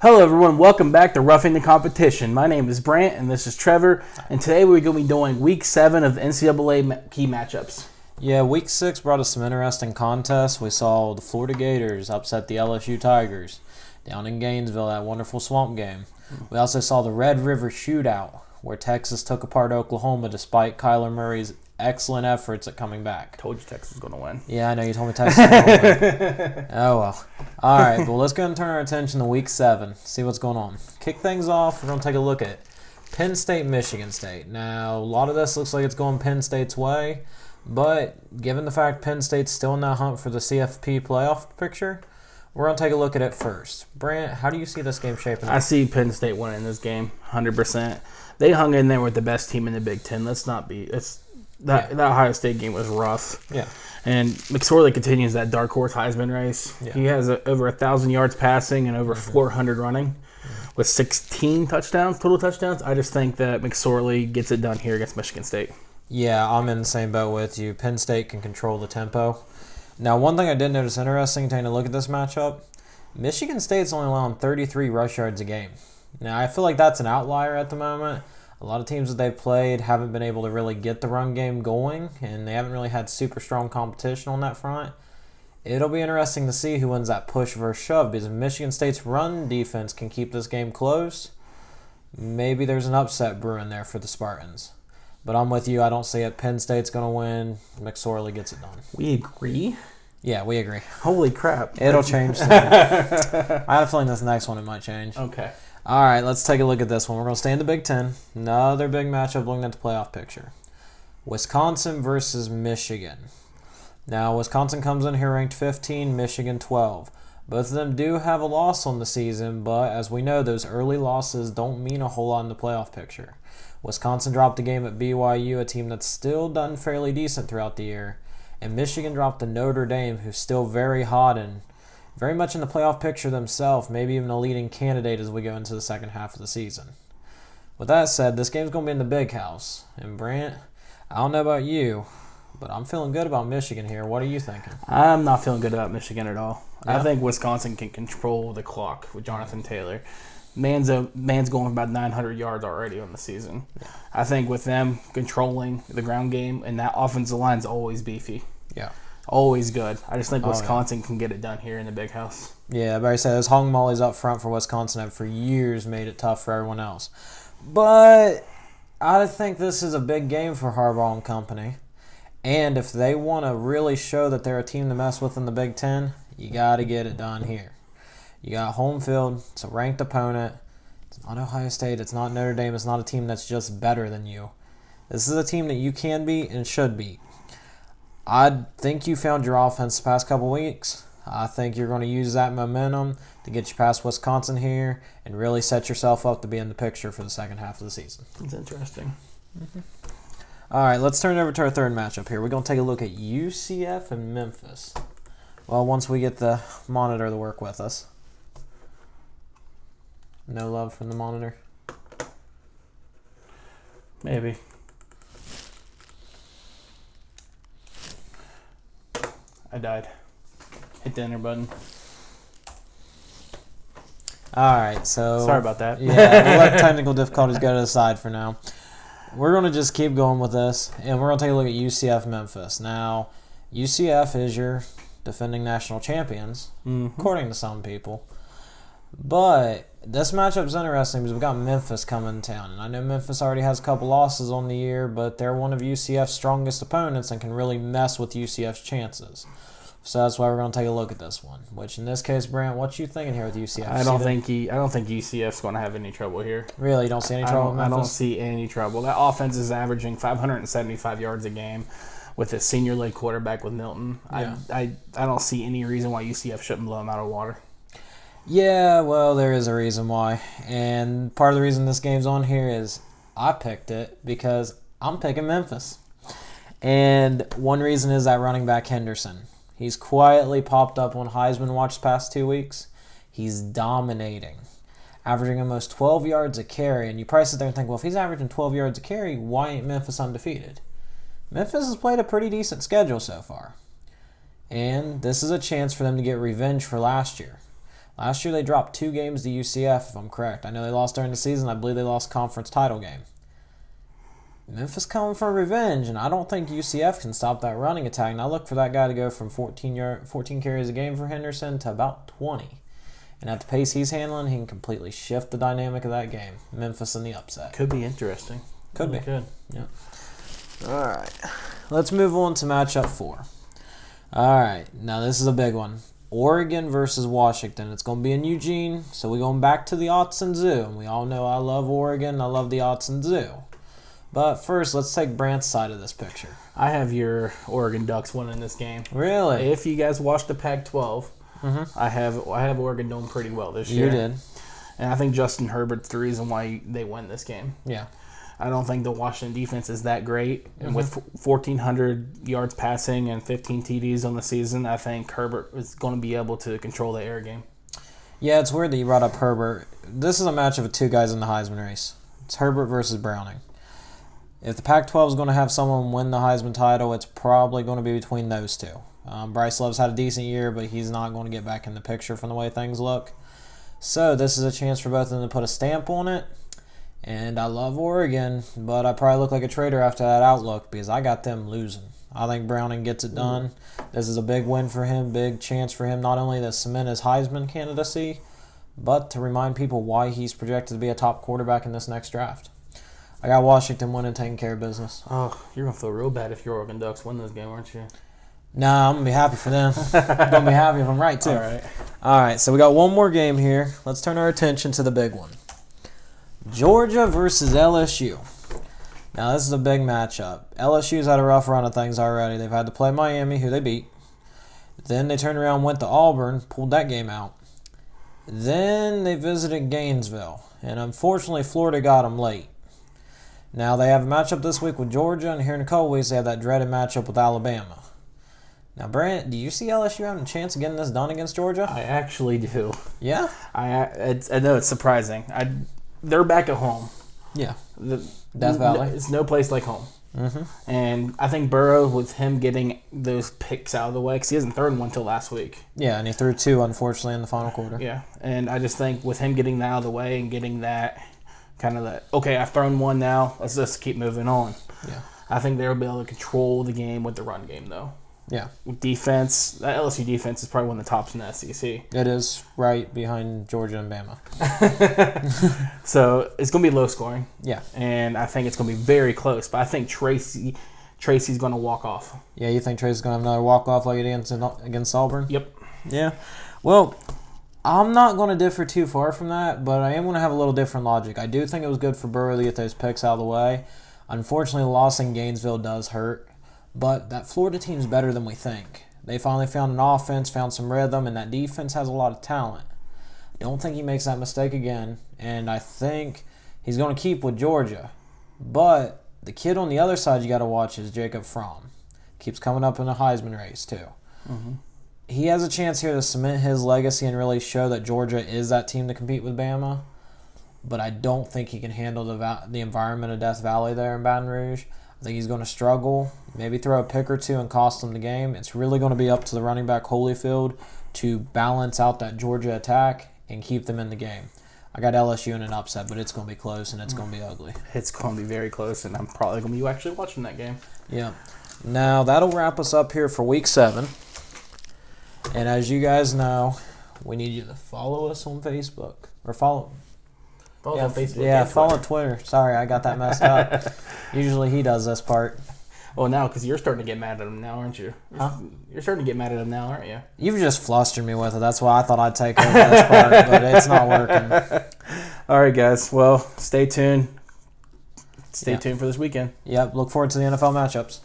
Hello everyone, welcome back to Roughing the Competition. My name is Brant and this is Trevor, and today we're going to be doing Week 7 of the NCAA key matchups. Yeah, Week 6 brought us some interesting contests. We saw the Florida Gators upset the LSU Tigers down in Gainesville, that wonderful swamp game. We also saw the Red River Shootout, where Texas took apart Oklahoma despite Kyler Murray's excellent efforts at coming back. Told you Texas was going to win. Yeah, I know. You told me Texas was going to win. Oh, well. All right, well, let's go and turn our attention to Week 7, see what's going on. Kick things off, we're going to take a look at Penn State, Michigan State. Now, a lot of this looks like it's going Penn State's way, but given the fact Penn State's still in that hunt for the CFP playoff picture, we're going to take a look at it first. Brant, how do you see this game shaping up? I see Penn State winning this game, 100%. They hung in there with the best team in the Big Ten. That Ohio State game was rough. Yeah. And McSorley continues that dark horse Heisman race. Yeah. He has over 1,000 yards passing and over 400 running with 16 total touchdowns. I just think that McSorley gets it done here against Michigan State. Yeah, I'm in the same boat with you. Penn State can control the tempo. Now, one thing I did notice interesting taking a look at this matchup, Michigan State's only allowing 33 rush yards a game. Now, I feel like that's an outlier at the moment. A lot of teams that they've played haven't been able to really get the run game going, and they haven't really had super strong competition on that front. It'll be interesting to see who wins that push versus shove, because if Michigan State's run defense can keep this game close, maybe there's an upset brewing there for the Spartans. But I'm with you. I don't see it. Penn State's going to win. McSorley gets it done. We agree? Yeah, we agree. Holy crap. It'll change soon. I have a feeling this next one it might change. Okay. All right, let's take a look at this one. We're going to stay in the Big Ten. Another big matchup looking at the playoff picture. Wisconsin versus Michigan. Now, Wisconsin comes in here ranked 15, Michigan 12. Both of them do have a loss on the season, but as we know, those early losses don't mean a whole lot in the playoff picture. Wisconsin dropped a game at BYU, a team that's still done fairly decent throughout the year. And Michigan dropped to Notre Dame, who's still very hot and very much in the playoff picture themselves, maybe even a leading candidate as we go into the second half of the season. With that said, this game's going to be in the big house. And Brant, I don't know about you, but I'm feeling good about Michigan here. What are you thinking? I'm not feeling good about Michigan at all. Yeah. I think Wisconsin can control the clock with Jonathan Taylor. Man's going for about 900 yards already on the season. Yeah. I think with them controlling the ground game, and that offensive line's always beefy. Yeah. Always good. I just think Wisconsin can get it done here in the big house. Yeah, but I say those hung mollies up front for Wisconsin have for years made it tough for everyone else. But I think this is a big game for Harbaugh and company. And if they want to really show that they're a team to mess with in the Big Ten, you got to get it done here. You got home field. It's a ranked opponent. It's not Ohio State. It's not Notre Dame. It's not a team that's just better than you. This is a team that you can beat and should beat. I think you found your offense the past couple weeks. I think you're going to use that momentum to get you past Wisconsin here and really set yourself up to be in the picture for the second half of the season. That's interesting. Mm-hmm. All right, let's turn it over to our third matchup here. We're going to take a look at UCF and Memphis. Well, once we get the monitor to work with us. No love from the monitor? Maybe. I died. Hit the enter button. All right, so... Sorry about that. Yeah, we'll let technical difficulties go to the side for now. We're going to just keep going with this, and we're going to take a look at UCF Memphis. Now, UCF is your defending national champions, according to some people. But this matchup's interesting because we've got Memphis coming to town. And I know Memphis already has a couple losses on the year, but they're one of UCF's strongest opponents and can really mess with UCF's chances. So that's why we're going to take a look at this one. Which in this case, Brant, what you thinking here with UCF? I don't think UCF's going to have any trouble here. Really, you don't see any trouble with Memphis? I don't see any trouble. That offense is averaging 575 yards a game with a senior league quarterback with Milton. Yeah. I don't see any reason why UCF shouldn't blow them out of water. Yeah, well, there is a reason why. And part of the reason this game's on here is I picked it because I'm picking Memphis. And one reason is that running back Henderson. He's quietly popped up on Heisman Watch the past 2 weeks. He's dominating, averaging almost 12 yards a carry. And you probably sit there and think, well, if he's averaging 12 yards a carry, why ain't Memphis undefeated? Memphis has played a pretty decent schedule so far. And this is a chance for them to get revenge for last year. Last year they dropped 2 games to UCF, if I'm correct. I know they lost during the season. I believe they lost conference title game. Memphis coming for revenge, and I don't think UCF can stop that running attack. And I look for that guy to go from 14 carries a game for Henderson to about 20. And at the pace he's handling, he can completely shift the dynamic of that game. Memphis in the upset. Could be interesting. Could be. Could. Yeah. All right. Let's move on to matchup 4. All right. Now this is a big one. Oregon versus Washington. It's going to be in Eugene, so we're going back to the Autzen Zoo. And we all know I love Oregon. I love the Autzen Zoo. But first, let's take Brant's side of this picture. I have your Oregon Ducks winning this game. Really? If you guys watched the Pac-12, I have Oregon doing pretty well this year. You did. And I think Justin Herbert's the reason why they win this game. Yeah. I don't think the Washington defense is that great. And with 1,400 yards passing and 15 TDs on the season, I think Herbert is going to be able to control the air game. Yeah, it's weird that you brought up Herbert. This is a matchup of 2 guys in the Heisman race. It's Herbert versus Browning. If the Pac-12 is going to have someone win the Heisman title, it's probably going to be between those 2. Bryce Love's had a decent year, but he's not going to get back in the picture from the way things look. So this is a chance for both of them to put a stamp on it. And I love Oregon, but I probably look like a traitor after that outlook because I got them losing. I think Browning gets it done. This is a big win for him, big chance for him not only to cement his Heisman candidacy, but to remind people why he's projected to be a top quarterback in this next draft. I got Washington winning, taking care of business. Oh, you're going to feel real bad if your Oregon Ducks win this game, aren't you? Nah, I'm going to be happy for them. I'm going to be happy if I'm right, too. All right, so we got one more game here. Let's turn our attention to the big one. Georgia versus LSU. Now, this is a big matchup. LSU's had a rough run of things already. They've had to play Miami, who they beat. Then they turned around, went to Auburn, pulled that game out. Then they visited Gainesville, and unfortunately, Florida got them late. Now, they have a matchup this week with Georgia, and here in a couple weeks, they have that dreaded matchup with Alabama. Now, Brant, do you see LSU having a chance of getting this done against Georgia? I actually do. Yeah? I know it's surprising. They're back at home. Yeah. Death Valley. It's no place like home. And I think Burrow, with him getting those picks out of the way, because he hasn't thrown one until last week. Yeah, and he threw 2, unfortunately, in the final quarter. Yeah, and I just think with him getting that out of the way and getting that kind of that, okay, I've thrown one now, let's just keep moving on. Yeah. I think they'll be able to control the game with the run game, though. Yeah. With defense, that LSU defense is probably one of the tops in the SEC. It is right behind Georgia and Bama. So it's going to be low scoring. Yeah. And I think it's going to be very close, but I think Tracy's going to walk off. Yeah, you think Tracy's going to have another walk-off like he did against Auburn? Yep. Yeah. Well, I'm not going to differ too far from that, but I am going to have a little different logic. I do think it was good for Burrow to get those picks out of the way. Unfortunately, the loss in Gainesville does hurt, but that Florida team is better than we think. They finally found an offense, found some rhythm, and that defense has a lot of talent. I don't think he makes that mistake again, and I think he's going to keep with Georgia. But the kid on the other side you got to watch is Jacob Fromm. Keeps coming up in the Heisman race, too. He has a chance here to cement his legacy and really show that Georgia is that team to compete with Bama. But I don't think he can handle the environment of Death Valley there in Baton Rouge. I think he's going to struggle, maybe throw a pick or 2 and cost them the game. It's really going to be up to the running back Holyfield to balance out that Georgia attack and keep them in the game. I got LSU in an upset, but it's going to be close and it's going to be ugly. It's going to be very close, and I'm probably going to be actually watching that game. Yeah. Now, that'll wrap us up here for Week 7. And as you guys know, we need you to follow us on Facebook. Or follow Follow us on Facebook. Yeah, and follow Twitter. Sorry, I got that messed up. Usually he does this part. Well, now, because you're starting to get mad at him now, aren't you? Huh? You're starting to get mad at him now, aren't you? You've just flustered me with it. That's why I thought I'd take over this part, but it's not working. All right, guys. Well, stay tuned. Stay tuned for this weekend. Yep, look forward to the NFL matchups.